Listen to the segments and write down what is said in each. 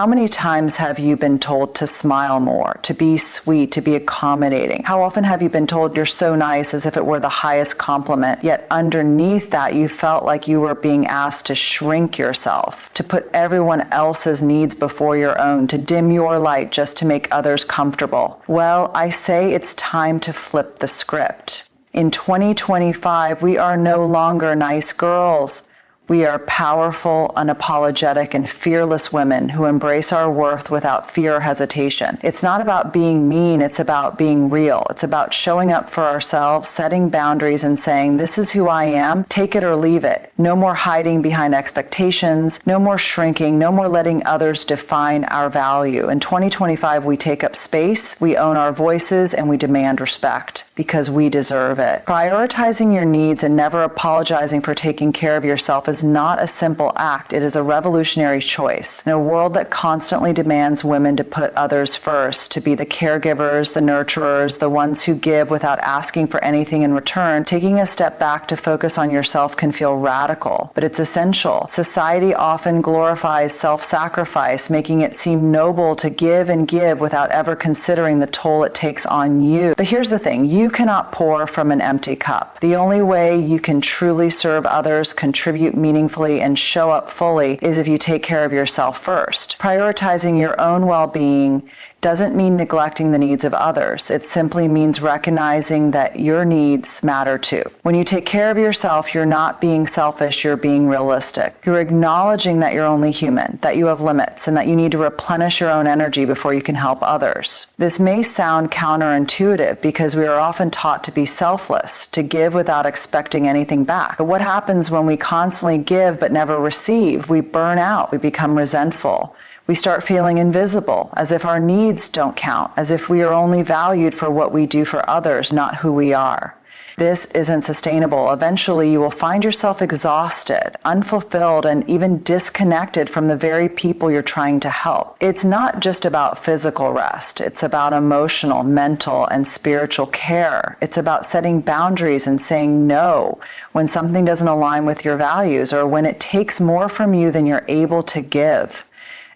How many times have you been told to smile more, to be sweet, to be accommodating? How often have you been told you're so nice as if it were the highest compliment, yet underneath that you felt like you were being asked to shrink yourself, to put everyone else's needs before your own, to dim your light just to make others comfortable? Well, I say it's time to flip the script. In 2025, we are no longer nice girls. We are powerful, unapologetic, and fearless women who embrace our worth without fear or hesitation. It's not about being mean, it's about being real. It's about showing up for ourselves, setting boundaries, and saying, this is who I am, take it or leave it. No more hiding behind expectations, no more shrinking, no more letting others define our value. In 2025, we take up space, we own our voices, and we demand respect because we deserve it. Prioritizing your needs and never apologizing for taking care of yourself is not a simple act. It is a revolutionary choice. In a world that constantly demands women to put others first, to be the caregivers, the nurturers, the ones who give without asking for anything in return, taking a step back to focus on yourself can feel radical, but it's essential. Society often glorifies self-sacrifice, making it seem noble to give and give without ever considering the toll it takes on you. But here's the thing, you cannot pour from an empty cup. The only way you can truly serve others, contribute meaningfully, and show up fully is if you take care of yourself first. Prioritizing your own well-being doesn't mean neglecting the needs of others. It simply means recognizing that your needs matter too. When you take care of yourself, you're not being selfish, you're being realistic. You're acknowledging that you're only human, that you have limits, and that you need to replenish your own energy before you can help others. This may sound counterintuitive because we are often taught to be selfless, to give without expecting anything back. But what happens when we constantly give but never receive? We burn out, we become resentful. We start feeling invisible, as if our needs don't count, as if we are only valued for what we do for others, not who we are. This isn't sustainable. Eventually, you will find yourself exhausted, unfulfilled, and even disconnected from the very people you're trying to help. It's not just about physical rest. It's about emotional, mental, and spiritual care. It's about setting boundaries and saying no when something doesn't align with your values or when it takes more from you than you're able to give.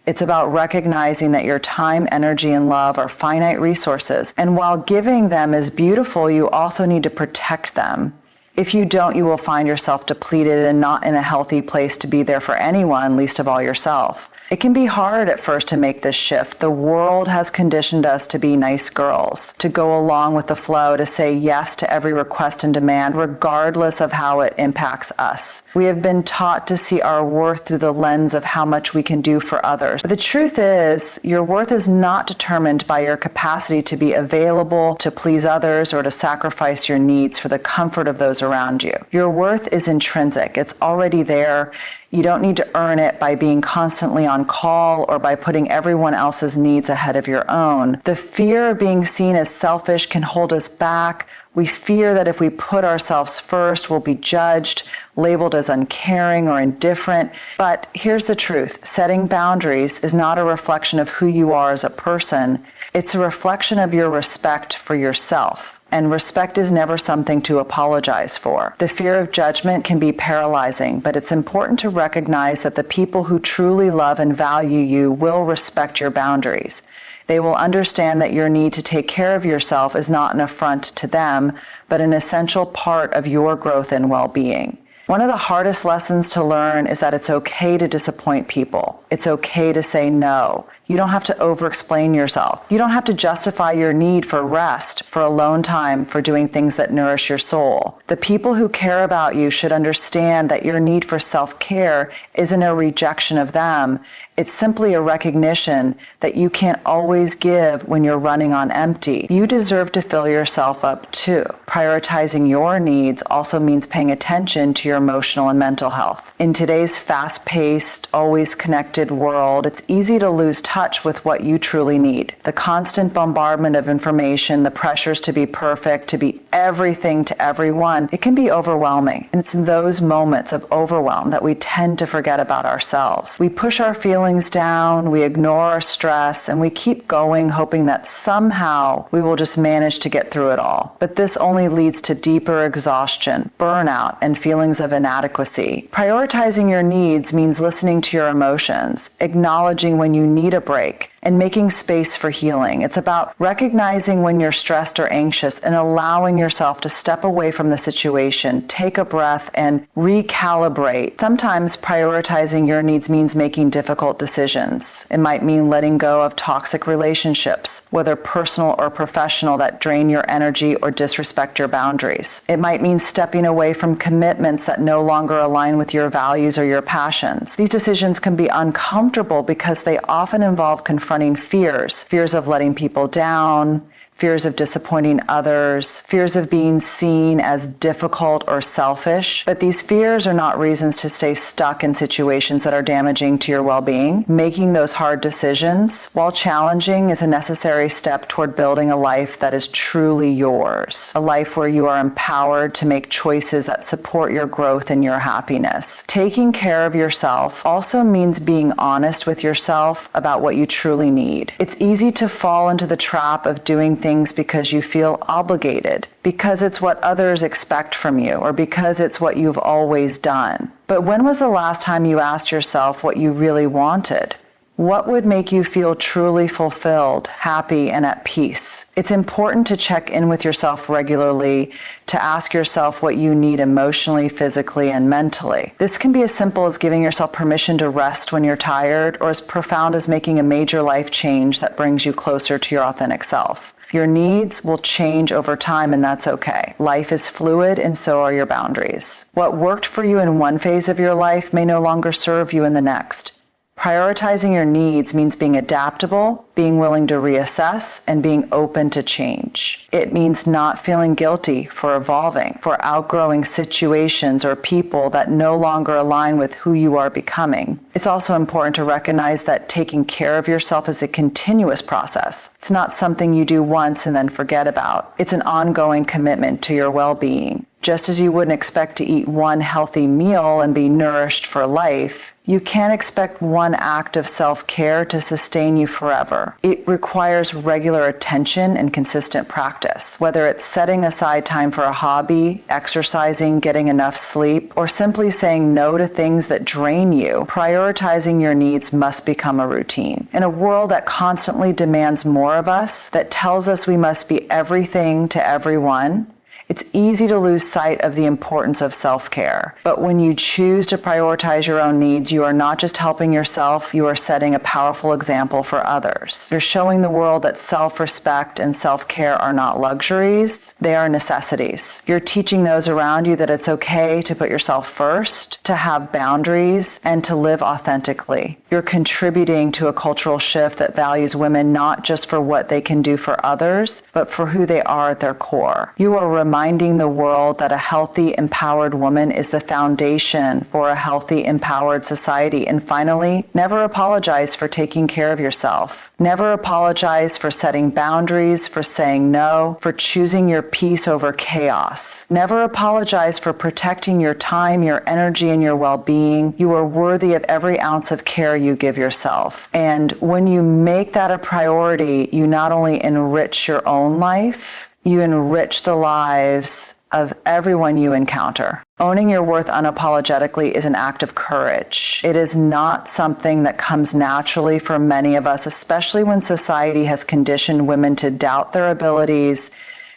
It's about recognizing that your time, energy, and love are finite resources, and while giving them is beautiful, you also need to protect them. If you don't, you will find yourself depleted and not in a healthy place to be there for anyone, least of all yourself. It can be hard at first to make this shift. The world has conditioned us to be nice girls, to go along with the flow, to say yes to every request and demand, regardless of how it impacts us. We have been taught to see our worth through the lens of how much we can do for others. But the truth is, your worth is not determined by your capacity to be available, to please others, or to sacrifice your needs for the comfort of those around you. Your worth is intrinsic. It's already there. You don't need to earn it by being constantly on call or by putting everyone else's needs ahead of your own. The fear of being seen as selfish can hold us back. We fear that if we put ourselves first, we'll be judged, labeled as uncaring or indifferent. But here's the truth. Setting boundaries is not a reflection of who you are as a person. It's a reflection of your respect for yourself. And respect is never something to apologize for. The fear of judgment can be paralyzing, but it's important to recognize that the people who truly love and value you will respect your boundaries. They will understand that your need to take care of yourself is not an affront to them, but an essential part of your growth and well-being. One of the hardest lessons to learn is that it's okay to disappoint people. It's okay to say no. You don't have to over-explain yourself. You don't have to justify your need for rest, for alone time, for doing things that nourish your soul. The people who care about you should understand that your need for self-care isn't a rejection of them. It's simply a recognition that you can't always give when you're running on empty. You deserve to fill yourself up too. Prioritizing your needs also means paying attention to your emotional and mental health. In today's fast-paced, always connected world, it's easy to lose touch with what you truly need. The constant bombardment of information, the pressures to be perfect, to be everything to everyone, it can be overwhelming. And it's in those moments of overwhelm that we tend to forget about ourselves. We push our feelings down, we ignore our stress, and we keep going hoping that somehow we will just manage to get through it all. But this only leads to deeper exhaustion, burnout, and feelings of of inadequacy. Prioritizing your needs means listening to your emotions, acknowledging when you need a break, and making space for healing. It's about recognizing when you're stressed or anxious and allowing yourself to step away from the situation, take a breath, and recalibrate. Sometimes prioritizing your needs means making difficult decisions. It might mean letting go of toxic relationships, whether personal or professional, that drain your energy or disrespect your boundaries. It might mean stepping away from commitments that no longer align with your values or your passions. These decisions can be uncomfortable because they often involve confronting fears of letting people down, fears of disappointing others, fears of being seen as difficult or selfish. But these fears are not reasons to stay stuck in situations that are damaging to your well-being. Making those hard decisions, while challenging, is a necessary step toward building a life that is truly yours. A life where you are empowered to make choices that support your growth and your happiness. Taking care of yourself also means being honest with yourself about what you truly need. It's easy to fall into the trap of doing things because you feel obligated, because it's what others expect from you, or because it's what you've always done. But when was the last time you asked yourself what you really wanted? What would make you feel truly fulfilled, happy, and at peace? It's important to check in with yourself regularly, to ask yourself what you need emotionally, physically, and mentally. This can be as simple as giving yourself permission to rest when you're tired, or as profound as making a major life change that brings you closer to your authentic self. Your needs will change over time, and that's okay. Life is fluid, and so are your boundaries. What worked for you in one phase of your life may no longer serve you in the next. Prioritizing your needs means being adaptable, being willing to reassess, and being open to change. It means not feeling guilty for evolving, for outgrowing situations or people that no longer align with who you are becoming. It's also important to recognize that taking care of yourself is a continuous process. It's not something you do once and then forget about. It's an ongoing commitment to your well-being. Just as you wouldn't expect to eat one healthy meal and be nourished for life, you can't expect one act of self-care to sustain you forever. It requires regular attention and consistent practice, whether it's setting aside time for a hobby, exercising, getting enough sleep, or simply saying no to things that drain you. Prioritizing your needs must become a routine. In a world that constantly demands more of us, that tells us we must be everything to everyone, it's easy to lose sight of the importance of self-care. But when you choose to prioritize your own needs, you are not just helping yourself, you are setting a powerful example for others. You're showing the world that self-respect and self-care are not luxuries, they are necessities. You're teaching those around you that it's okay to put yourself first, to have boundaries, and to live authentically. You're contributing to a cultural shift that values women not just for what they can do for others, but for who they are at their core. You are reminding the world that a healthy, empowered woman is the foundation for a healthy, empowered society. And finally, never apologize for taking care of yourself. Never apologize for setting boundaries, for saying no, for choosing your peace over chaos. Never apologize for protecting your time, your energy, and your well-being. You are worthy of every ounce of care you give yourself. And when you make that a priority, you not only enrich your own life, you enrich the lives of everyone you encounter. Owning your worth unapologetically is an act of courage. It is not something that comes naturally for many of us, especially when society has conditioned women to doubt their abilities,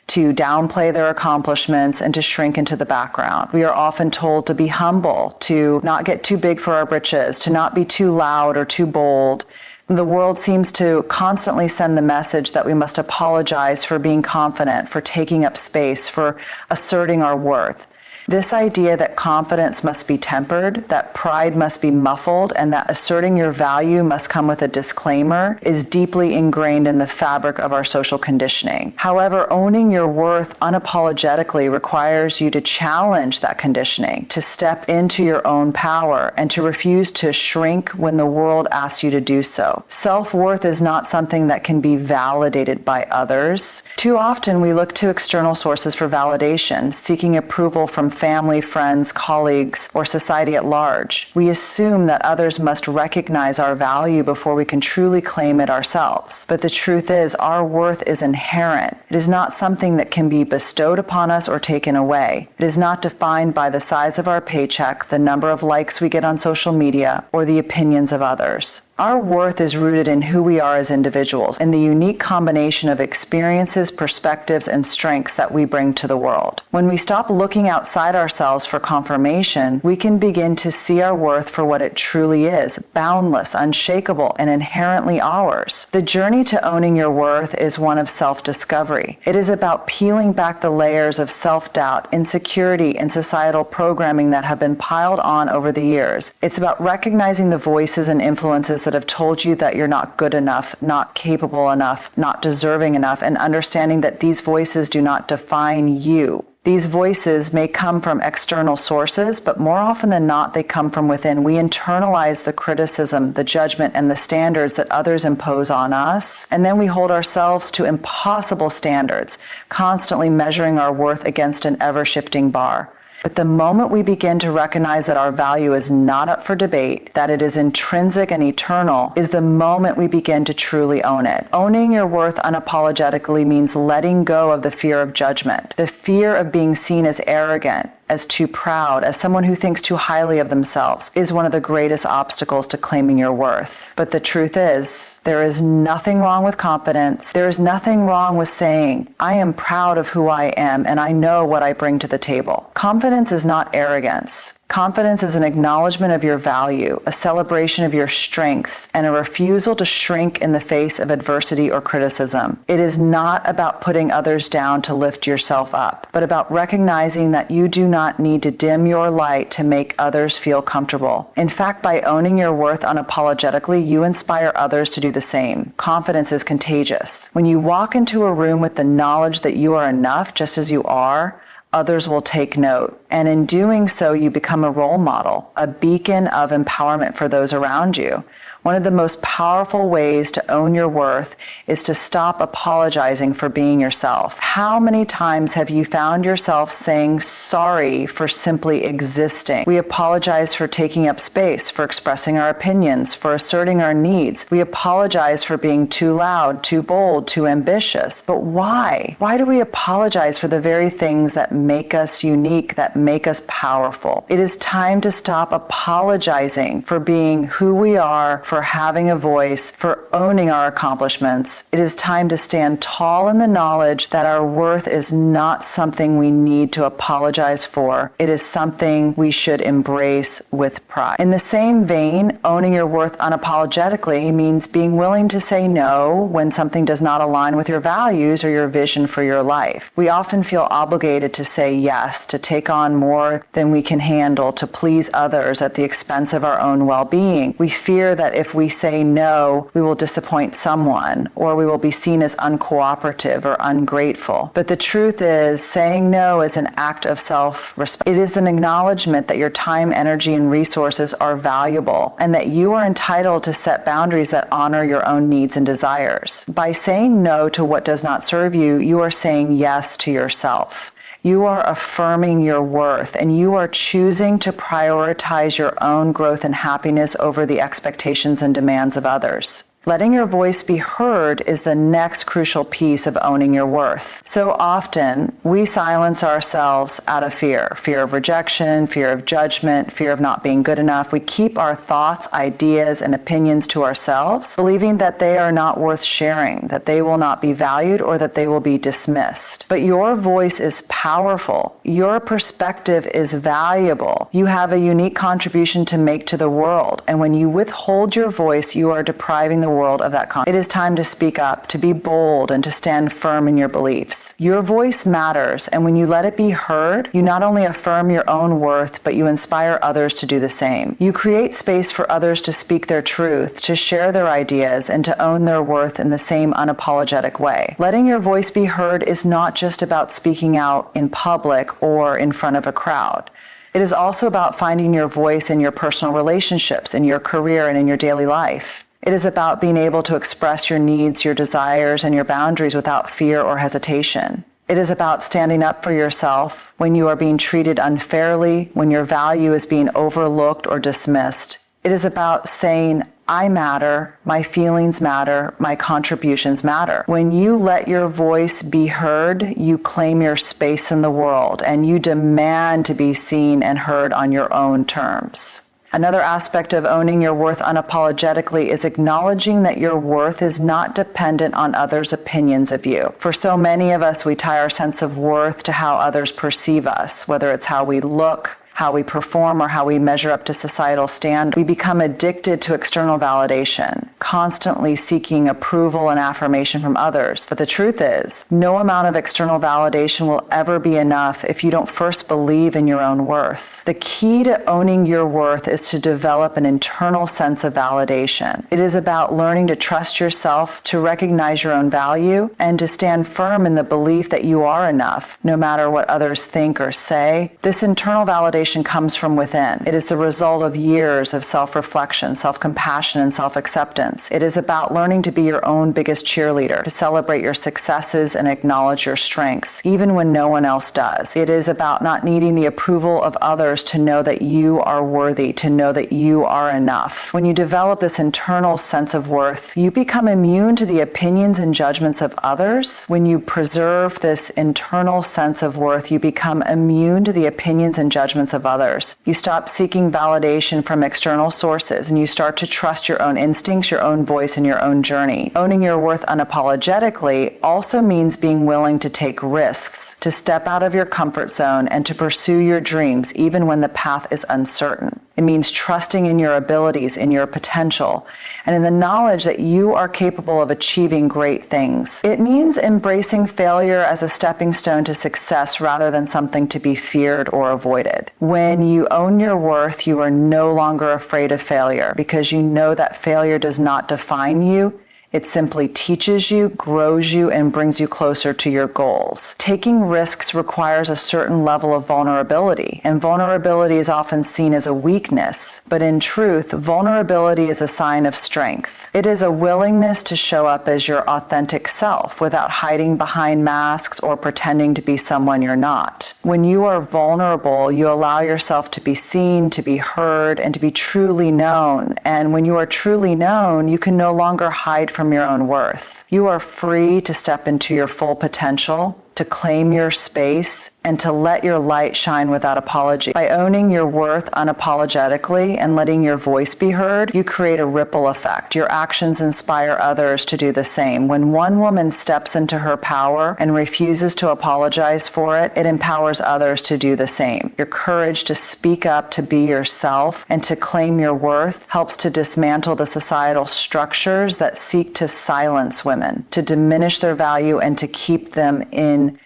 to downplay their accomplishments, and to shrink into the background. We are often told to be humble, to not get too big for our britches, to not be too loud or too bold. The world seems to constantly send the message that we must apologize for being confident, for taking up space, for asserting our worth. This idea that confidence must be tempered, that pride must be muffled, and that asserting your value must come with a disclaimer is deeply ingrained in the fabric of our social conditioning. However, owning your worth unapologetically requires you to challenge that conditioning, to step into your own power, and to refuse to shrink when the world asks you to do so. Self-worth is not something that can be validated by others. Too often, we look to external sources for validation, seeking approval from family, friends, colleagues, or society at large. We assume that others must recognize our value before we can truly claim it ourselves. But the truth is, our worth is inherent. It is not something that can be bestowed upon us or taken away. It is not defined by the size of our paycheck, the number of likes we get on social media, or the opinions of others. Our worth is rooted in who we are as individuals and the unique combination of experiences, perspectives, and strengths that we bring to the world. When we stop looking outside ourselves for confirmation, we can begin to see our worth for what it truly is, boundless, unshakable, and inherently ours. The journey to owning your worth is one of self-discovery. It is about peeling back the layers of self-doubt, insecurity, and societal programming that have been piled on over the years. It's about recognizing the voices and influences that have told you that you're not good enough, not capable enough, not deserving enough, and understanding that these voices do not define you. These voices may come from external sources, but more often than not, they come from within. We internalize the criticism, the judgment, and the standards that others impose on us, and then we hold ourselves to impossible standards, constantly measuring our worth against an ever-shifting bar. But the moment we begin to recognize that our value is not up for debate, that it is intrinsic and eternal, is the moment we begin to truly own it. Owning your worth unapologetically means letting go of the fear of judgment, the fear of being seen as arrogant, as too proud, as someone who thinks too highly of themselves, is one of the greatest obstacles to claiming your worth. But the truth is, there is nothing wrong with confidence. There is nothing wrong with saying, I am proud of who I am and I know what I bring to the table. Confidence is not arrogance. Confidence is an acknowledgement of your value, a celebration of your strengths, and a refusal to shrink in the face of adversity or criticism. It is not about putting others down to lift yourself up, but about recognizing that you do not need to dim your light to make others feel comfortable. In fact, by owning your worth unapologetically, you inspire others to do the same. Confidence is contagious. When you walk into a room with the knowledge that you are enough just as you are, others will take note. And in doing so, you become a role model, a beacon of empowerment for those around you. One of the most powerful ways to own your worth is to stop apologizing for being yourself. How many times have you found yourself saying sorry for simply existing? We apologize for taking up space, for expressing our opinions, for asserting our needs. We apologize for being too loud, too bold, too ambitious. But why? Why do we apologize for the very things that make us unique, that make us powerful? It is time to stop apologizing for being who we are, for having a voice, for owning our accomplishments. It is time to stand tall in the knowledge that our worth is not something we need to apologize for. It is something we should embrace with pride. In the same vein, owning your worth unapologetically means being willing to say no when something does not align with your values or your vision for your life. We often feel obligated to say yes, to take on more than we can handle, to please others at the expense of our own well-being. We fear that if we say no, we will disappoint someone, or we will be seen as uncooperative or ungrateful. But the truth is, saying no is an act of self-respect. It is an acknowledgement that your time, energy, and resources are valuable, and that you are entitled to set boundaries that honor your own needs and desires. By saying no to what does not serve you, you are saying yes to yourself. You are affirming your worth, and you are choosing to prioritize your own growth and happiness over the expectations and demands of others. Letting your voice be heard is the next crucial piece of owning your worth. So often, we silence ourselves out of fear of rejection, fear of judgment, fear of not being good enough. We keep our thoughts, ideas, and opinions to ourselves, believing that they are not worth sharing, that they will not be valued, or that they will be dismissed. But your voice is powerful. Your perspective is valuable. You have a unique contribution to make to the world, and when you withhold your voice, you are depriving the world of that content. It is time to speak up, to be bold, and to stand firm in your beliefs. Your voice matters, and when you let it be heard, you not only affirm your own worth, but you inspire others to do the same. You create space for others to speak their truth, to share their ideas, and to own their worth in the same unapologetic way. Letting your voice be heard is not just about speaking out in public or in front of a crowd. It is also about finding your voice in your personal relationships, in your career, and in your daily life. It is about being able to express your needs, your desires, and your boundaries without fear or hesitation. It is about standing up for yourself when you are being treated unfairly, when your value is being overlooked or dismissed. It is about saying, I matter, my feelings matter, my contributions matter. When you let your voice be heard, you claim your space in the world and you demand to be seen and heard on your own terms. Another aspect of owning your worth unapologetically is acknowledging that your worth is not dependent on others' opinions of you. For so many of us, we tie our sense of worth to how others perceive us, whether it's how we look, how we perform, or how we measure up to societal standards. We become addicted to external validation, constantly seeking approval and affirmation from others. But the truth is, no amount of external validation will ever be enough if you don't first believe in your own worth. The key to owning your worth is to develop an internal sense of validation. It is about learning to trust yourself, to recognize your own value, and to stand firm in the belief that you are enough, no matter what others think or say. This internal validation comes from within. It is the result of years of self-reflection, self-compassion, and self-acceptance. It is about learning to be your own biggest cheerleader, to celebrate your successes and acknowledge your strengths, even when no one else does. It is about not needing the approval of others to know that you are worthy, to know that you are enough. When you develop this internal sense of worth, you become immune to the opinions and judgments of others. When you preserve this internal sense of worth, you become immune to the opinions and judgments of others. You stop seeking validation from external sources and you start to trust your own instincts, your own voice, and your own journey. Owning your worth unapologetically also means being willing to take risks, to step out of your comfort zone and to pursue your dreams even when the path is uncertain. It means trusting in your abilities, in your potential, and in the knowledge that you are capable of achieving great things. It means embracing failure as a stepping stone to success rather than something to be feared or avoided. When you own your worth, you are no longer afraid of failure because you know that failure does not define you. It simply teaches you, grows you, and brings you closer to your goals. Taking risks requires a certain level of vulnerability, and vulnerability is often seen as a weakness. But in truth, vulnerability is a sign of strength. It is a willingness to show up as your authentic self without hiding behind masks or pretending to be someone you're not. When you are vulnerable, you allow yourself to be seen, to be heard, and to be truly known. And when you are truly known, you can no longer hide from your own worth. You are free to step into your full potential, to claim your space, and to let your light shine without apology. By owning your worth unapologetically and letting your voice be heard, you create a ripple effect. Your actions inspire others to do the same. When one woman steps into her power and refuses to apologize for it, it empowers others to do the same. Your courage to speak up, to be yourself, and to claim your worth helps to dismantle the societal structures that seek to silence women, to diminish their value, and to keep them in